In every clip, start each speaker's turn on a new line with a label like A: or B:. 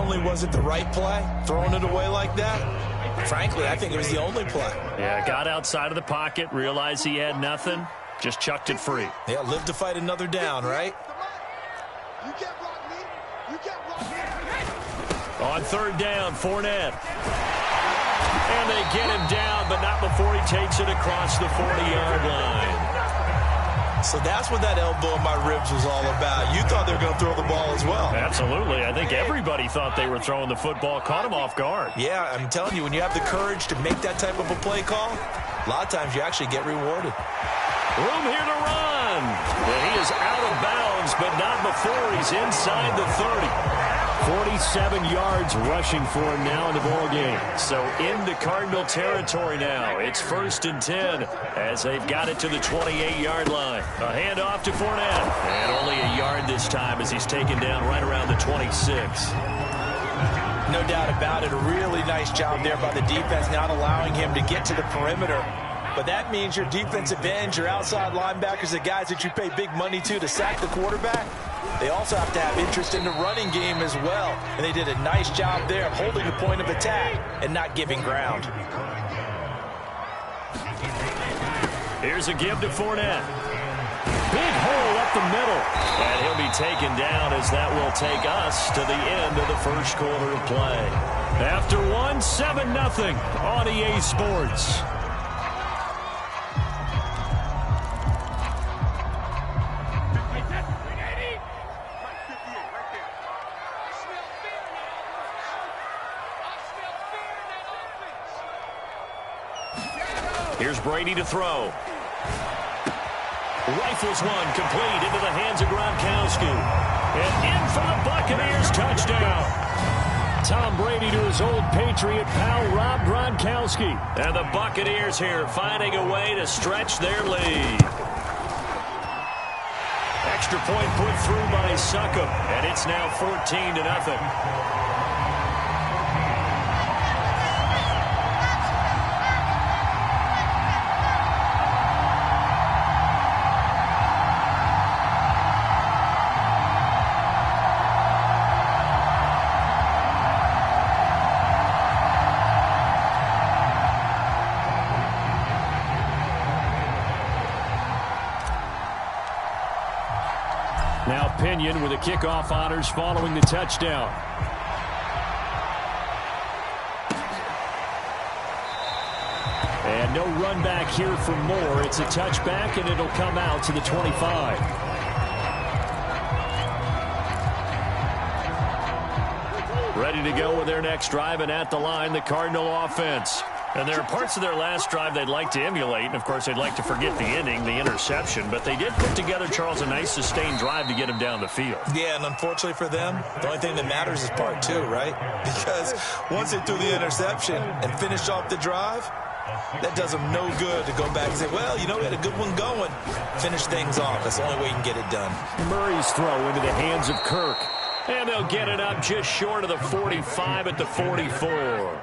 A: only was it the right play, throwing it away like that, frankly, I think it was the only play.
B: Yeah, got outside of the pocket, realized he had nothing, just chucked it free.
A: Yeah, live to fight another down, right?
B: On third down, Fournette. And they get him down, but not before he takes it across the 40-yard line.
A: So that's what that elbow in my ribs was all about. You thought they were going to throw the ball as well.
B: Absolutely. I think everybody thought they were throwing the football, caught him off guard.
A: Yeah, I'm telling you, when you have the courage to make that type of a play call, a lot of times you actually get rewarded.
B: Room here to run. And he is out of bounds, but not before he's inside the 30. 47 yards rushing for him now in the ballgame. So into Cardinal territory now. It's 1st and 10 as they've got it to the 28-yard line. A handoff to Fournette. And only a yard this time as he's taken down right around the 26.
A: No doubt about it. A really nice job there by the defense, not allowing him to get to the perimeter. But that means your defensive ends, your outside linebackers, the guys that you pay big money to sack the quarterback, they also have to have interest in the running game as well. And they did a nice job there of holding the point of attack and not giving ground.
B: Here's a give to Fournette. Big hole up the middle. And he'll be taken down as that will take us to the end of the first quarter of play. After one, 7-0 on EA Sports. Here's Brady to throw. Rifles one complete into the hands of Gronkowski. And in for the Buccaneers touchdown. Tom Brady to his old Patriot pal Rob Gronkowski. And the Buccaneers here finding a way to stretch their lead. Extra point put through by Succop. And it's now 14-0. Now Pinion with the kickoff honors following the touchdown. And no run back here for Moore. It's a touchback, and it'll come out to the 25. Ready to go with their next drive, and at the line, the Cardinal offense. And there are parts of their last drive they'd like to emulate, and of course they'd like to forget the ending, the interception, but they did put together, Charles, a nice sustained drive to get him down the field.
A: Yeah, and unfortunately for them, the only thing that matters is part two, right? Because once they threw the interception and finished off the drive, that does them no good to go back and say, well, you know, we had a good one going. Finish things off. That's the only way you can get it done.
B: Murray's throw into the hands of Kirk. And they'll get it up just short of the 45 at the 44.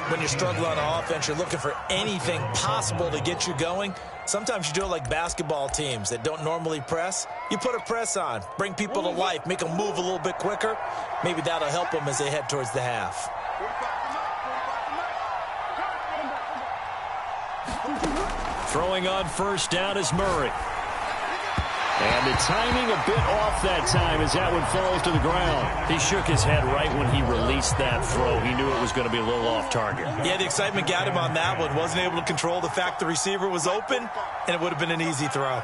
A: When you're struggling on offense, you're looking for anything possible to get you going. Sometimes you do it like basketball teams that don't normally press. You put a press on, bring people to life, make them move a little bit quicker. Maybe that'll help them as they head towards the half.
B: Throwing on first down is Murray. And the timing a bit off that time as that one falls to the ground. He shook his head right when he released that throw. He knew it was going to be a little off target.
A: Yeah, the excitement got him on that one. Wasn't able to control the fact the receiver was open, and it would have been an easy throw.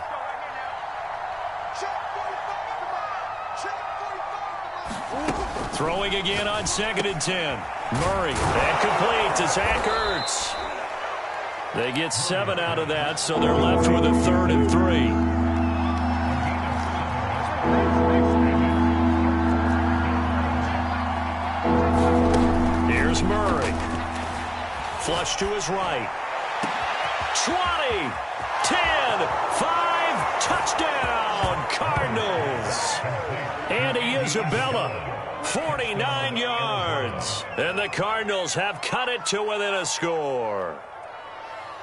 B: Throwing again on 2nd and 10. Murray, and complete to Zach Ertz. They get 7 out of that, so they're left with a 3rd and 3. Here's Murray. Flush to his right. 20, 10, 5, touchdown, Cardinals. Andy Isabella, 49 yards. And the Cardinals have cut it to within a score.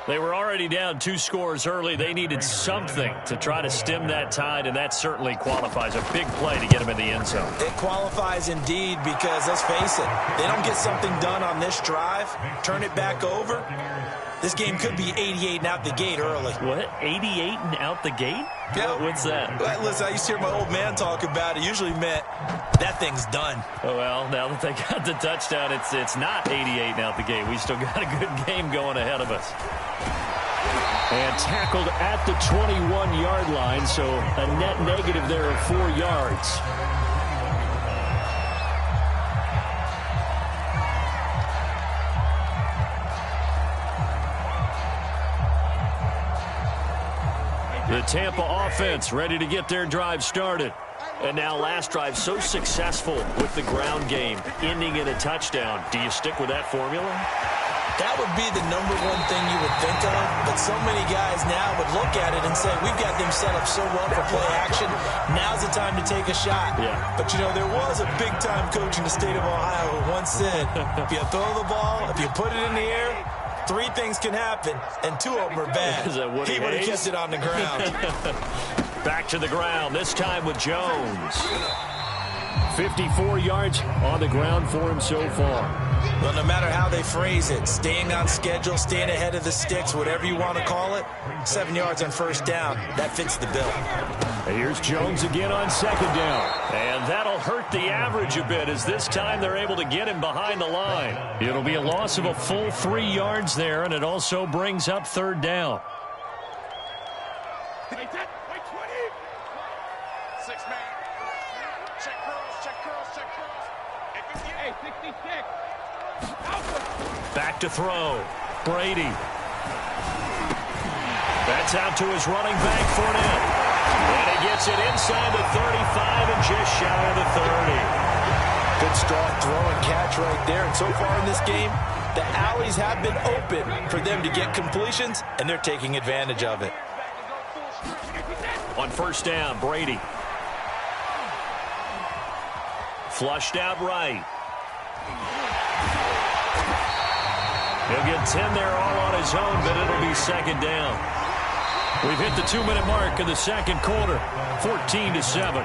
B: They were already down 2 scores early. They needed something to try to stem that tide, and that certainly qualifies. A big play to get them in the end zone.
A: It qualifies indeed because, let's face it, they don't get something done on this drive, turn it back over, this game could be 88 and out the gate early.
B: What? 88 and out the gate?
A: Yeah.
B: What's that?
A: Listen, I used to hear my old man talk about it. Usually meant that thing's done.
B: Oh, well, now that they got the touchdown, it's not 88 and out the gate. We still got a good game going ahead of us. And tackled at the 21-yard line, so a net negative there of 4 yards. The Tampa offense ready to get their drive started. And now last drive so successful with the ground game, ending in a touchdown. Do you stick with that formula?
A: That would be the #1 thing you would think of, but so many guys now would look at it and say, we've got them set up so well for play action, now's the time to take a shot.
B: Yeah.
A: But, you know, there was a big-time coach in the state of Ohio who once said, if you throw the ball, if you put it in the air, 3 things can happen, and 2 of them are bad. He would have kept it on the ground.
B: Back to the ground, this time with Jones. 54 yards on the ground for him so far.
A: Well, no matter how they phrase it, staying on schedule, staying ahead of the sticks, whatever you want to call it, 7 yards on first down, that fits the bill.
B: Here's Jones again on second down. And that'll hurt the average a bit as this time they're able to get him behind the line. It'll be a loss of a full 3 yards there, and it also brings up third down. Back to throw. Brady. That's out to his running back, Fournette. And he gets it inside the 35 and just shy of the 30.
A: Good strong throw and catch right there. And so far in this game, the alleys have been open for them to get completions, and they're taking advantage of it.
B: On first down, Brady. Flushed out right. He'll get 10 there all on his own, but it'll be second down. We've hit the 2-minute mark in the second quarter, 14-7.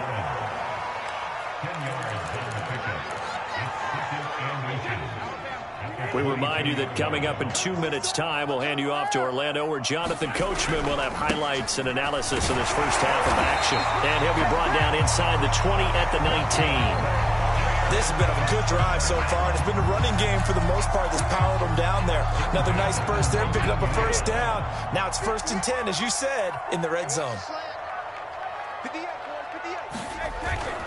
B: We remind you that coming up in 2 minutes' time, we'll hand you off to Orlando, where Jonathan Coachman will have highlights and analysis of this first half of action. And he'll be brought down inside the 20 at the 19.
A: This has been a good drive so far, and it's been a running game for the most part that's powered them down there. Another nice burst there, picking up a first down. Now it's 1st and 10, as you said, in the red zone.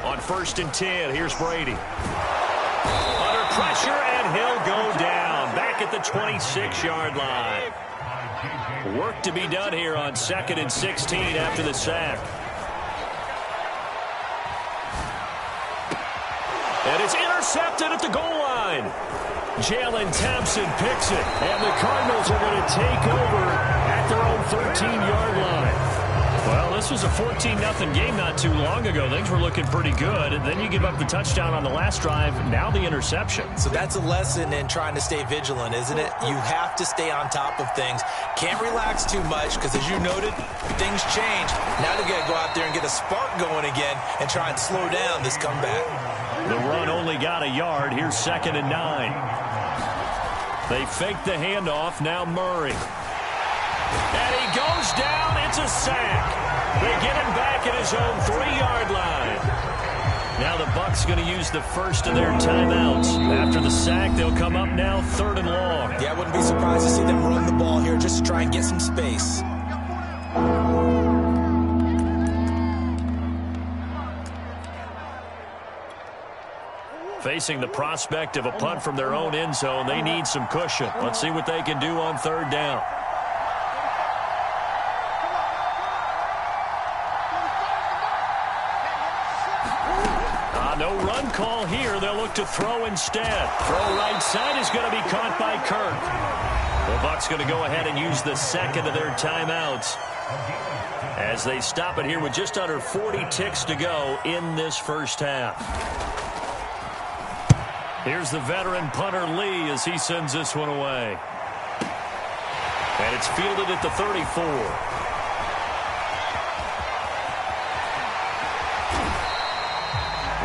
B: On 1st and 10, here's Brady. Under pressure, and he'll go down. Back at the 26-yard line. Work to be done here on 2nd and 16 after the sack. And it's intercepted at the goal line. Jalen Thompson picks it, and the Cardinals are going to take over at their own 13-yard line. Well, this was a 14-0 game not too long ago. Things were looking pretty good, and then you give up the touchdown on the last drive, now the interception.
A: So that's a lesson in trying to stay vigilant, isn't it? You have to stay on top of things. Can't relax too much because, as you noted, things change. Now they've got to go out there and get a spark going again and try and slow down this comeback.
B: The run only got a yard. Here's 2nd and 9. They fake the handoff. Now Murray. And he goes down. It's a sack. They get him back at his own 3-yard line. Now the Bucs going to use the first of their timeouts. After the sack, they'll come up now 3rd and long.
A: Yeah, I wouldn't be surprised to see them run the ball here just to try and get some space.
B: Facing the prospect of a punt from their own end zone, they need some cushion. Let's see what they can do on 3rd down. No run call here. They'll look to throw instead. Throw right side is going to be caught by Kirk. The Bucs going to go ahead and use the 2nd of their timeouts as they stop it here with just under 40 ticks to go in this first half. Here's the veteran punter Lee as he sends this one away. And And it's fielded at the 34.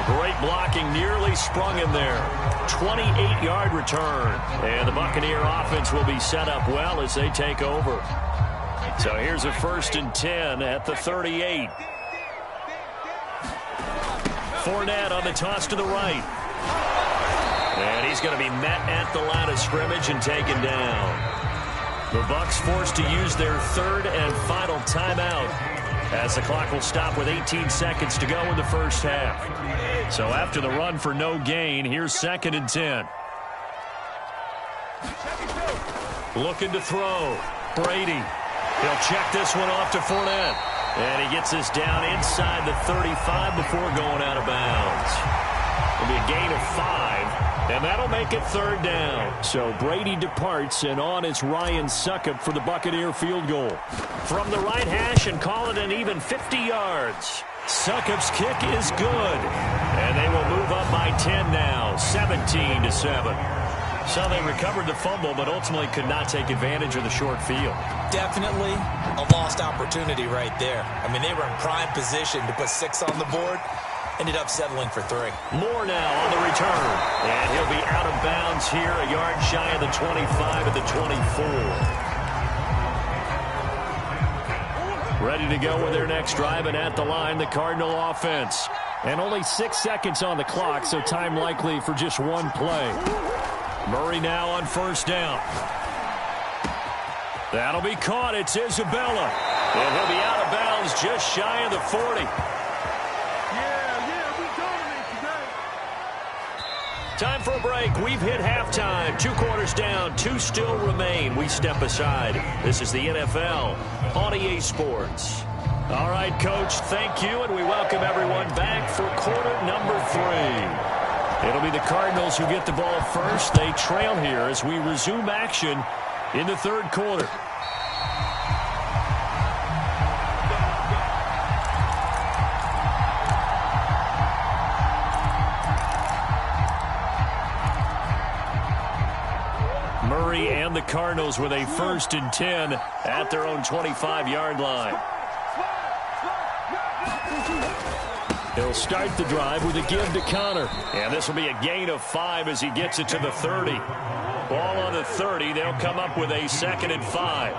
B: Great blocking, nearly sprung him there. 28-yard return. And the Buccaneer offense will be set up well as they take over. So here's a 1st and 10 at the 38. Fournette on the toss to the right. And he's going to be met at the line of scrimmage and taken down. The Bucs forced to use their 3rd and final timeout as the clock will stop with 18 seconds to go in the first half. So after the run for no gain, here's 2nd and 10. Looking to throw. Brady. He'll check this one off to Fournette. And he gets this down inside the 35 before going out of bounds. It'll be a gain of 5, and that'll make it 3rd down. So Brady departs, and on is Ryan Succop for the Buccaneer field goal. From the right hash and call it an even 50 yards. Succop's kick is good, and they will move up by 10 now, 17-7. So they recovered the fumble, but ultimately could not take advantage of the short field. Definitely a lost opportunity right there. I mean, they were in prime position to put 6 on the board. Ended up settling for 3. Moore now on the return. And he'll be out of bounds here, a yard shy of the 25 at the 24. Ready to go with their next drive, and at the line, the Cardinal offense. And only 6 seconds on the clock, so time likely for just one play. Murray now on 1st down. That'll be caught. It's Isabella. And he'll be out of bounds just shy of the 40. Time for a break. We've hit halftime. 2 quarters down. 2 still remain. We step aside. This is the NFL on EA Sports. All right, Coach, thank you, and we welcome everyone back for quarter number 3. It'll be the Cardinals who get the ball first. They trail here as we resume action in the 3rd quarter. Murray and the Cardinals with a 1st and 10 at their own 25-yard line. He'll start the drive with a give to Connor. And this will be a gain of 5 as he gets it to the 30. Ball on the 30. They'll come up with a 2nd and 5.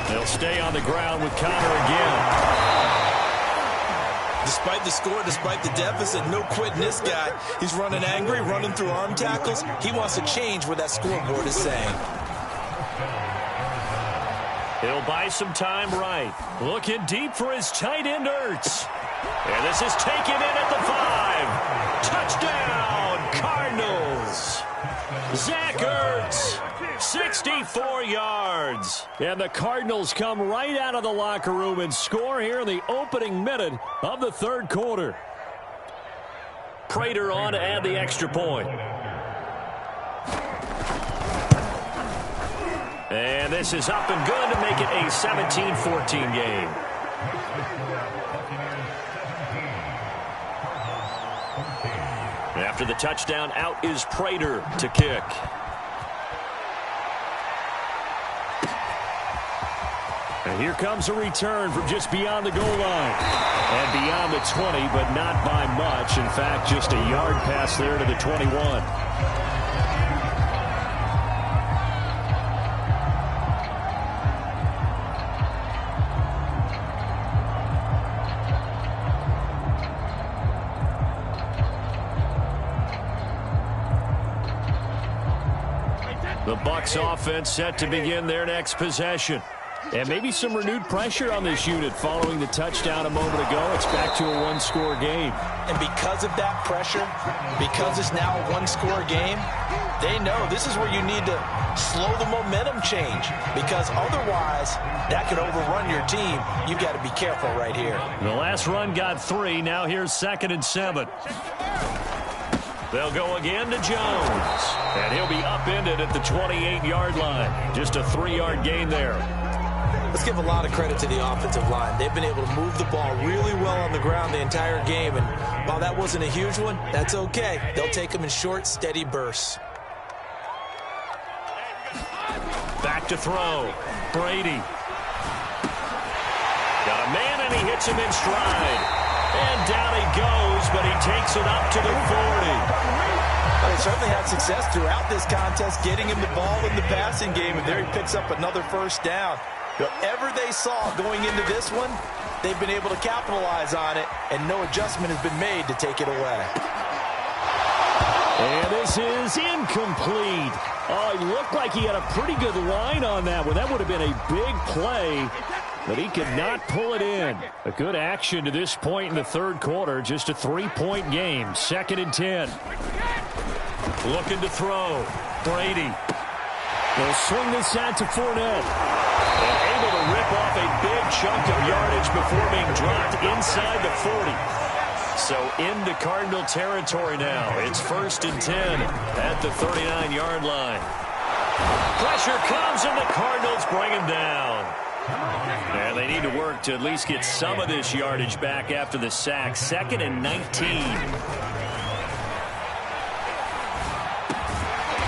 B: They'll stay on the ground with Connor again. Despite the score, despite the deficit, no quitting this guy. He's running angry, running through arm tackles. He wants to change what that scoreboard is saying. He'll buy some time right. Looking deep for his tight end, Ertz. And this is taken in at the 5. Touchdown, Cardinals. Zach Ertz, 64 yards. And the Cardinals come right out of the locker room and score here in the opening minute of the 3rd quarter. Prater on to add the extra point. And this is up and good to make it a 17-14 game. After the touchdown, out is Prater to kick. And here comes a return from just beyond the goal line. And beyond the 20, but not by much. In fact, just a yard pass there to the 21. The Bucs offense set to begin their next possession. And maybe some renewed pressure on this unit following the touchdown a moment ago. It's back to a one-score game. And because of that pressure, because it's now a one-score game, they know this is where you need to slow the momentum change. Because otherwise, that could overrun your team. You've got to be careful right here. The last run got 3. Now here's 2nd and 7. They'll go again to Jones. And he'll be upended at the 28-yard line. Just a 3-yard gain there. Let's give a lot of credit to the offensive line. They've been able to move the ball really well on the ground the entire game. And while that wasn't a huge one, that's okay. They'll take them in short, steady bursts. Back to throw. Brady. Got a man, and he hits him in stride. And down he goes, but he takes it up to the 40.
A: Well, they certainly had success throughout this contest, getting him the ball in the passing game, and there he picks up another first down. Whatever they saw going into this one, they've been able to capitalize on it, and no adjustment has been made to take it away.
B: And this is incomplete. Oh, he looked like he had a pretty good line on that one. That would have been a big play, but he could not pull it in. A good action to this point in the third quarter. Just a 3-point game. 2nd and 10. Looking to throw. Brady. They'll swing this out to Fournette. And able to rip off a big chunk of yardage before being dropped inside the 40. So into Cardinal territory now. It's 1st and 10 at the 39-yard line. Pressure comes, and the Cardinals bring him down. And they need to work to at least get some of this yardage back after the sack. 2nd and 19.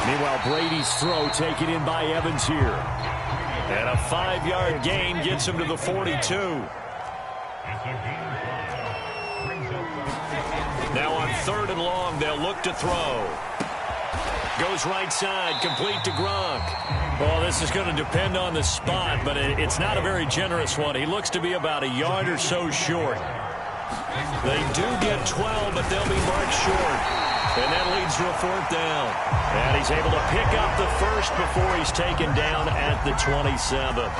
B: Meanwhile, Brady's throw taken in by Evans here. And a 5-yard gain gets him to the 42. Now on 3rd and long, they'll look to throw. Goes right side, complete to Gronk. Well, this is going to depend on the spot, but it's not a very generous one. He looks to be about a yard or so short. They do get 12, but they'll be marked short. And that leads to a 4th down. And he's able to pick up the first before he's taken down at the 27.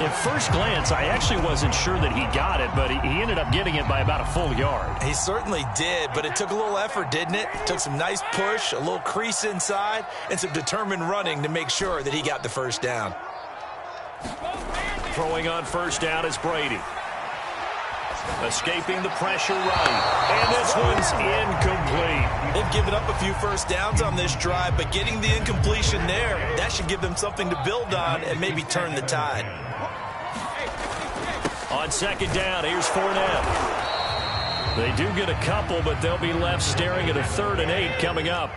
B: At first glance, I actually wasn't sure that he got it, but he ended up getting it by about a full yard.
A: He certainly did, but it took a little effort, didn't it? Took some nice push, a little crease inside, and some determined running to make sure that he got the first down.
B: Throwing on 1st down is Brady. Escaping the pressure right. And this one's incomplete.
A: They've given up a few first downs on this drive, but getting the incompletion there, that should give them something to build on and maybe turn the tide.
B: On 2nd down, here's Fournette. They do get a couple, but they'll be left staring at a 3rd and 8 coming up.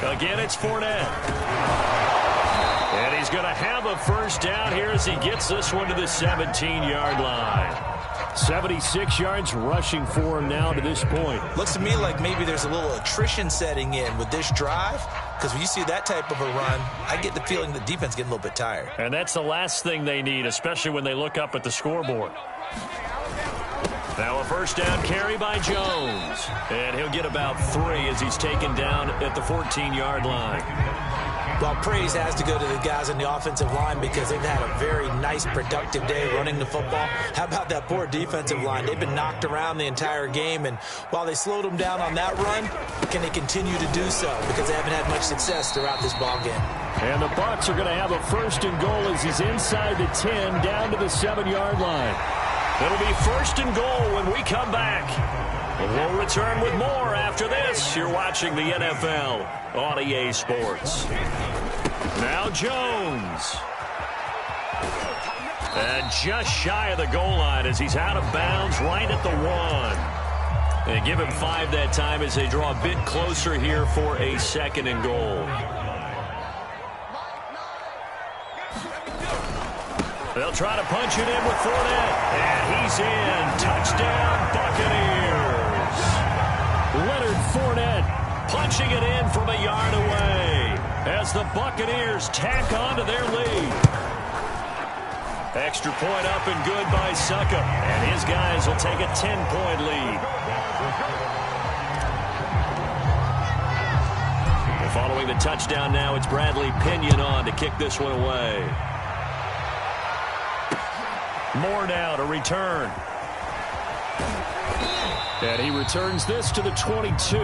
B: Again, it's Fournette. And he's going to have a first down here as he gets this one to the 17-yard line. 76 yards rushing for him now to this point.
A: Looks to me like maybe there's a little attrition setting in with this drive, because when you see that type of a run, I get the feeling the defense getting a little bit tired.
B: And that's the last thing they need, especially when they look up at the scoreboard. Now a first down carry by Jones. And he'll get about 3 as he's taken down at the 14-yard line.
A: Well, praise has to go to the guys on the offensive line because they've had a very nice, productive day running the football. How about that poor defensive line? They've been knocked around the entire game, and while they slowed them down on that run, can they continue to do so? Because they haven't had much success throughout this ball game.
B: And the Bucs are going to have a 1st and goal as he's inside the 10, down to the 7-yard line. It'll be 1st and goal when we come back. We'll return with more after this. You're watching the NFL on EA Sports. Now Jones. And just shy of the goal line as he's out of bounds right at the 1. And give him 5 that time as they draw a bit closer here for a 2nd and goal. They'll try to punch it in with Fournette. And he's in. Touchdown, Buccaneers. Leonard Fournette punching it in from a yard away as the Buccaneers tack on to their lead. Extra point up and good by Succa. And his guys will take a 10-point lead. Following the touchdown now, it's Bradley Pinion on to kick this one away. Moore now to return. And he returns this to the 22.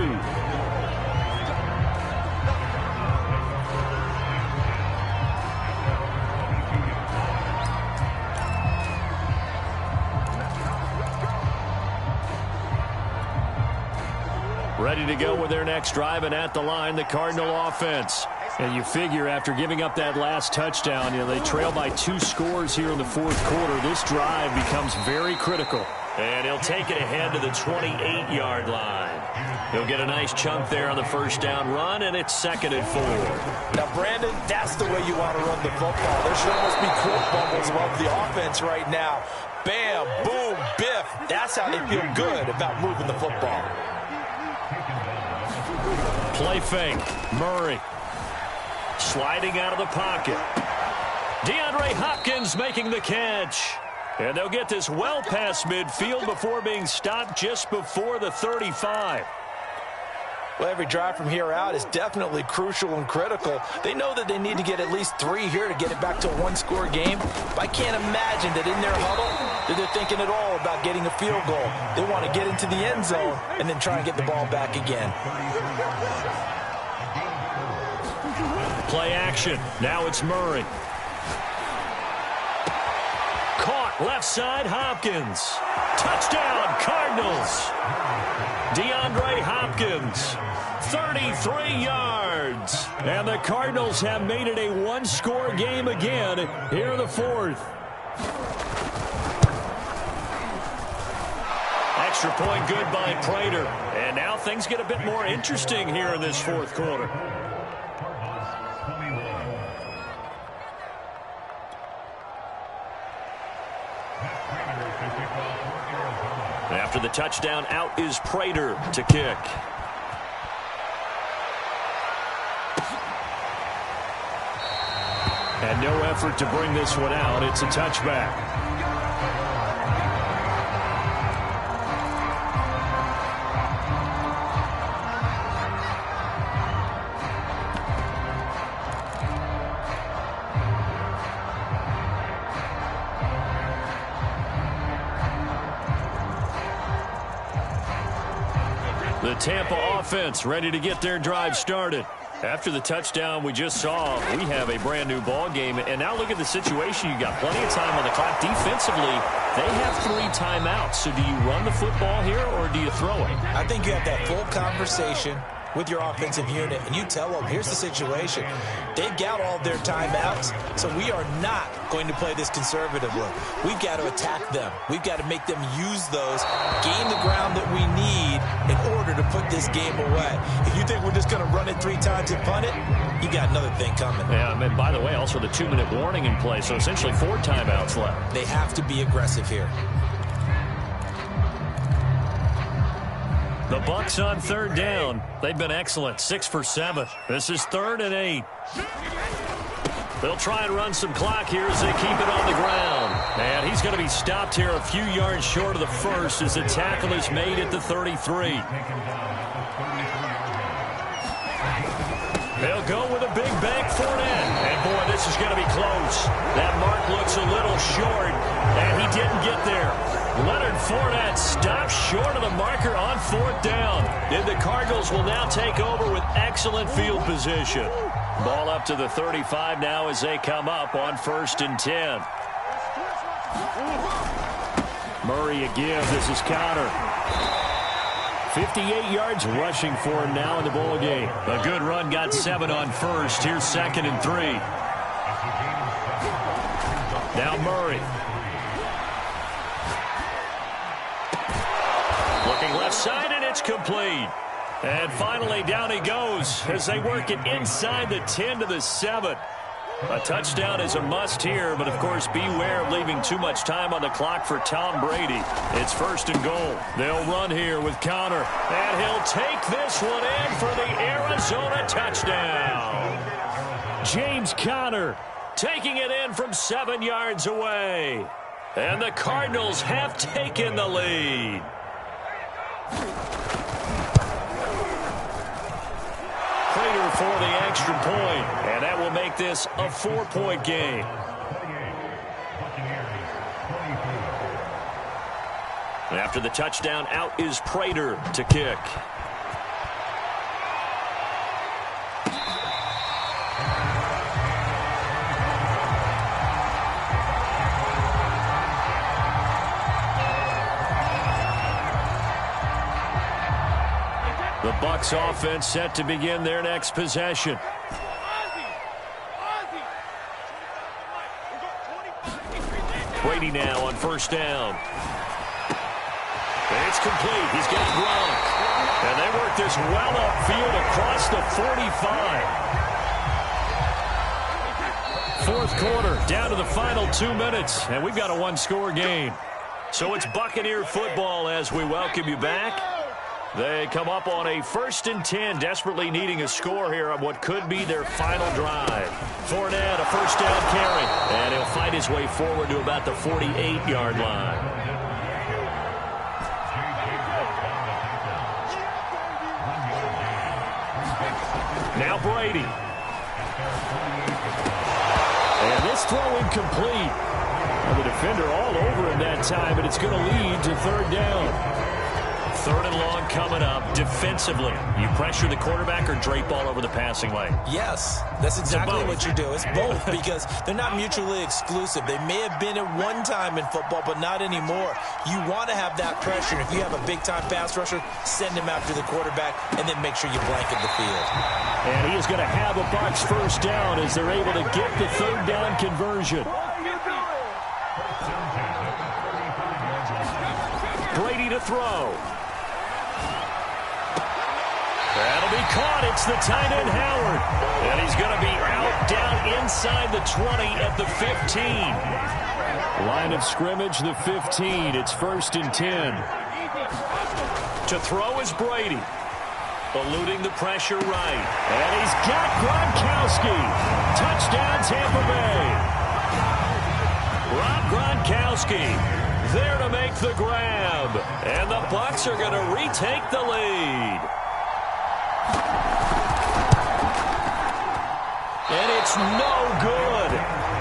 B: Ready to go with their next drive, and at the line, the Cardinal offense. And you figure after giving up that last touchdown, they trail by 2 scores here in the 4th quarter. This drive becomes very critical. And he'll take it ahead to the 28-yard line. He'll get a nice chunk there on the first down run, and it's 2nd and 4.
A: Now, Brandon, that's the way you want to run the football. There should almost be quote bubbles above the offense right now. Bam, boom, biff. That's how they feel good about moving the football.
B: Play fake. Murray. Sliding out of the pocket. DeAndre Hopkins making the catch. And they'll get this well past midfield before being stopped just before the 35.
A: Well, every drive from here out is definitely crucial and critical. They know that they need to get at least 3 here to get it back to a one-score game. But I can't imagine that in their huddle that they're thinking at all about getting a field goal. They want to get into the end zone and then try and get the ball back again.
B: Play action. Now it's Murray. Caught left side, Hopkins. Touchdown, Cardinals. DeAndre Hopkins, 33 yards. And the Cardinals have made it a one-score game again here in the 4th. Extra point good by Prater. And now things get a bit more interesting here in this 4th quarter. After the touchdown, out is Prater to kick. And no effort to bring this one out. It's a touchback. The Tampa offense ready to get their drive started. After the touchdown we just saw, we have a brand new ball game. And now look at the situation. You got plenty of time on the clock. Defensively, they have 3 timeouts. So do you run the football here or do you throw it?
A: I think you have that full conversation with your offensive unit, and you tell them, here's the situation. They've got all their timeouts, so we are not going to play this conservatively. We've got to attack them. We've got to make them use those, gain the ground that we need in order to put this game away. If you think we're just going to run it 3 times and punt it, you got another thing coming.
B: Yeah, and by the way, also the 2-minute warning in play, so essentially 4 timeouts left.
A: They have to be aggressive here.
B: The Bucs on 3rd down. They've been excellent, 6 for 7. This is 3rd and 8. They'll try and run some clock here as they keep it on the ground. And he's going to be stopped here a few yards short of the first as the tackle is made at the 33. They'll go with a big bank Fournette. And, boy, this is going to be close. That mark looks a little short, and he didn't get there. Leonard Fournette stops short of the marker on 4th down. And the Cardinals will now take over with excellent field position. Ball up to the 35 now as they come up on 1st and 10. Murray again. This is Connor. 58 yards rushing for him now in the ball game. A good run, got 7 on 1st. Here's 2nd and 3. Now Murray. Looking left side, and it's complete. And finally, down he goes as they work it inside the 10 to the 7. A touchdown is a must here, but, of course, beware of leaving too much time on the clock for Tom Brady. It's 1st and goal. They'll run here with Connor, and he'll take this one in for the Arizona touchdown. James Conner taking it in from 7 yards away. And the Cardinals have taken the lead. Prater for the extra point, and that will make this a 4-point game. After the touchdown, out is Prater to kick. The Bucs offense set to begin their next possession. Brady now on 1st down. complete. He's got Gronk. And they work this well upfield across the 45. Fourth quarter, down to the final 2 minutes, and we've got a one-score game. So it's Buccaneer football as we welcome you back. They come up on a 1st and 10, desperately needing a score here on what could be their final drive. Fournette, a first down carry, and he'll fight his way forward to about the 48-yard line. Now Brady. And this throw incomplete. Well, the defender all over him that time, and it's going to lead to third down. Third and long coming up. Defensively, you pressure the quarterback or drape all over the passing lane?
A: Yes, that's exactly what you do. It's both because they're not mutually exclusive. They may have been at one time in football, but not anymore. You want to have that pressure. If you have a big-time pass rusher, send him after the quarterback, and then make sure you blanket the field.
B: And he is going to have a Bucs first down as they're able to get the third down conversion. Brady to throw. That'll be caught. It's the tight end, Howard. And he's going to be out down inside the 20 at the 15. Line of scrimmage, the 15. It's 1st and 10. To throw is Brady. Eluding the pressure right. And he's got Gronkowski. Touchdown, Tampa Bay. Rob Gronkowski there to make the grab. And the Bucs are going to retake the lead. And it's no good.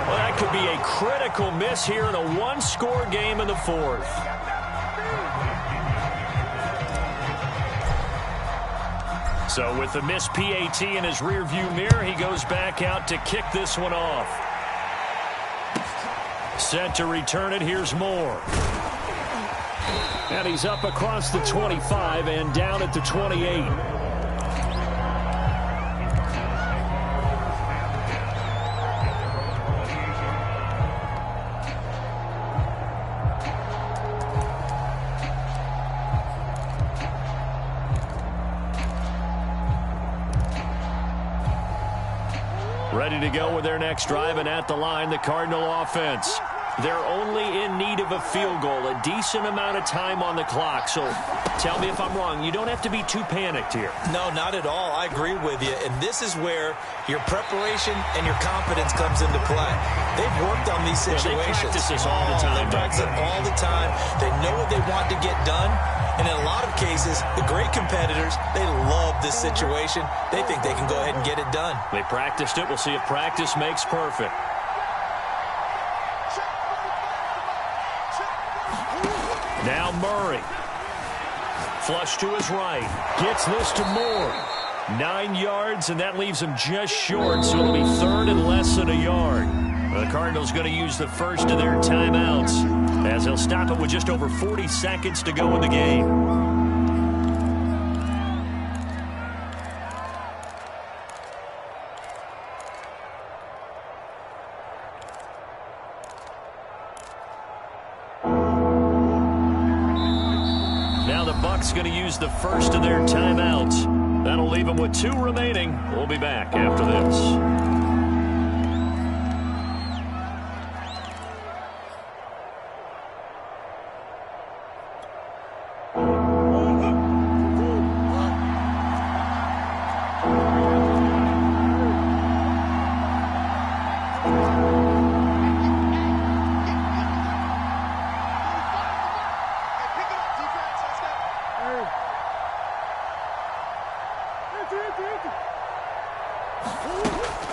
B: Well, that could be a critical miss here in a one-score game in the fourth. So with the missed PAT in his rearview mirror, he goes back out to kick this one off. Set to return it. Here's Moore. And he's up across the 25 and down at the 28. Ready to go with their next drive, and at the line, the Cardinal offense. They're only in need of a field goal, a decent amount of time on the clock. So tell me if I'm wrong. You don't have to be too panicked here.
A: No, not at all. I agree with you. And this is where your preparation and your confidence comes into play. They've worked on these situations.
B: They practice this all the time.
A: They practice it all the time. They know what they want to get done. And in a lot of cases, the great competitors, they love this situation. They think they can go ahead and get it done.
B: They practiced it. We'll see if practice makes perfect. Now Murray. Flush to his right. Gets this to Moore. 9 yards, and that leaves him just short, so it'll be third and less than a yard. The Cardinals going to use the first of their timeouts as they'll stop it with just over 40 seconds to go in the game. Now the Bucs going to use the first of their timeouts. That'll leave them with 2 remaining. We'll be back after this.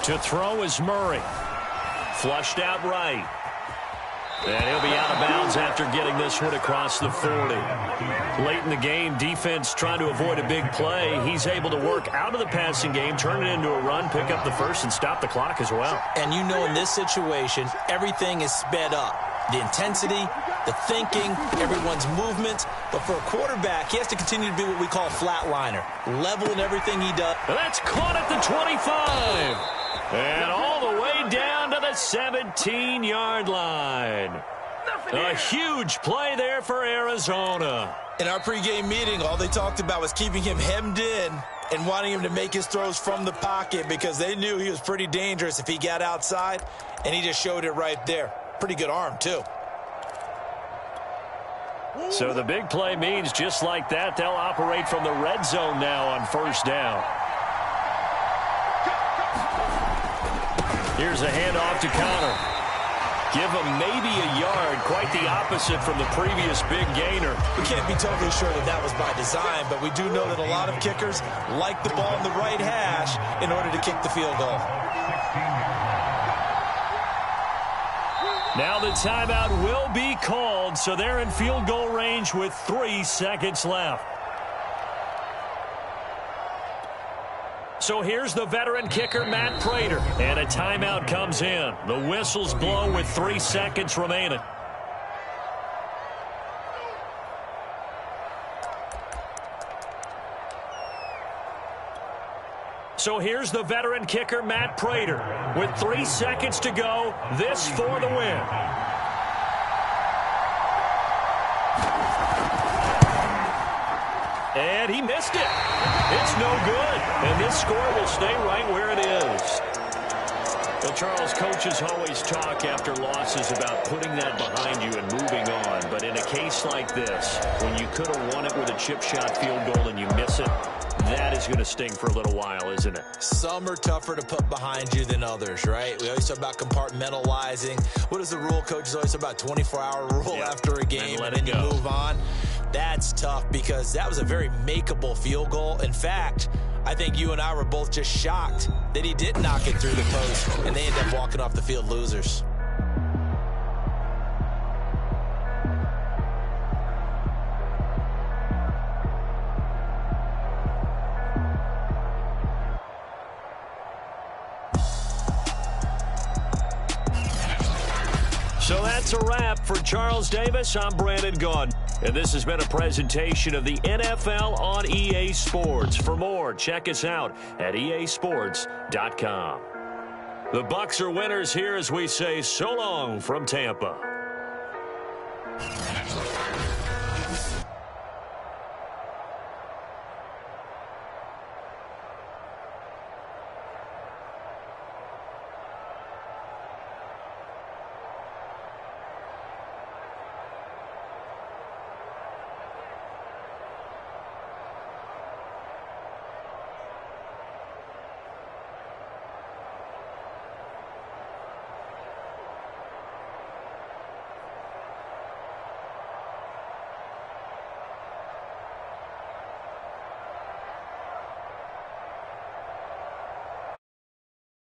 B: To throw is Murray. Flushed out right. And he'll be out of bounds after getting this one across the 40. Late in the game, defense trying to avoid a big play. He's able to work out of the passing game, turn it into a run, pick up the first, and stop the clock as well.
A: And you know in this situation, everything is sped up. The intensity, the thinking, everyone's movements. But for a quarterback, he has to continue to be what we call a flatliner. Level in everything he does.
B: And that's caught at the 25. And all the way down to the 17-yard line. A huge play there for Arizona.
A: In our pregame meeting, all they talked about was keeping him hemmed in and wanting him to make his throws from the pocket because they knew he was pretty dangerous if he got outside, and he just showed it right there. Pretty good arm, too.
B: So the big play means just like that, they'll operate from the red zone now on first down. Here's a handoff to Connor. Give him maybe a yard, quite the opposite from the previous big gainer.
A: We can't be totally sure that that was by design, but we do know that a lot of kickers like the ball in the right hash in order to kick the field goal.
B: Now the timeout will be called, so they're in field goal range with 3 seconds left. So here's the veteran kicker, Matt Prater, and a timeout comes in. The whistles blow with 3 seconds remaining. So here's the veteran kicker, Matt Prater. With 3 seconds to go, this for the win. And he missed it. It's no good. And this score will stay right where it is. Well, Charles, coaches always talk after losses about putting that behind you and moving on. But in a case like this, when you could have won it with a chip shot field goal and you miss it, that is going to sting for a little while, isn't it?
A: Some are tougher to put behind you than others, right? We always talk about compartmentalizing. What is the rule? Coaches always talk about 24-hour rule after a game, and then you move on. That's tough because that was a very makeable field goal. In fact, I think you and I were both just shocked that he did knock it through the post, and they end up walking off the field losers.
B: So that's a wrap for Charles Davis. I'm Brandon Gaudin. And this has been a presentation of the NFL on EA Sports. For more, check us out at easports.com. The Bucs are winners here as we say so long from Tampa.